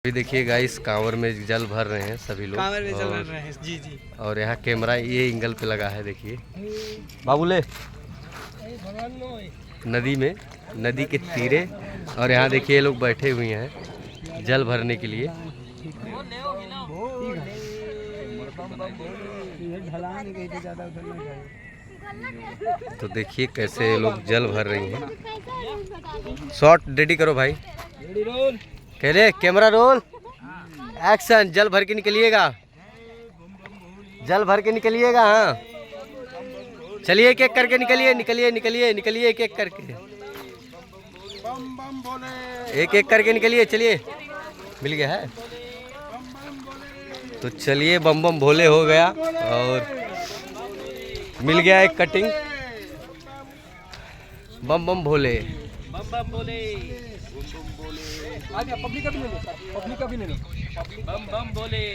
अभी देखिए गाइस कांवर में जल भर रहे हैं सभी लोग। कांवर में जल भर रहे हैं जी जी। और यहाँ कैमरा ये एंगल पे लगा है, देखिए बाबूले नदी में, नदी के तीरे। और यहाँ देखिए ये लोग बैठे हुए हैं जल भरने के लिए। तो देखिए कैसे ये लोग जल भर रही हैं। शॉट रेडी करो भाई, कह रहे कैमरा रोल एक्शन। जल भर के निकलिएगा, जल भर के निकलिएगा। हाँ चलिए एक एक करके निकलिए निकलिए निकलिए निकलिए, एक एक करके, एक एक करके निकलिए। चलिए मिल गया है तो चलिए बम बम भोले हो गया और मिल गया एक कटिंग। बम बम भोले, बम बम बोले, पब्लिक का भी ले लो, पब्लिक का भी ले लो, बम बम बोले।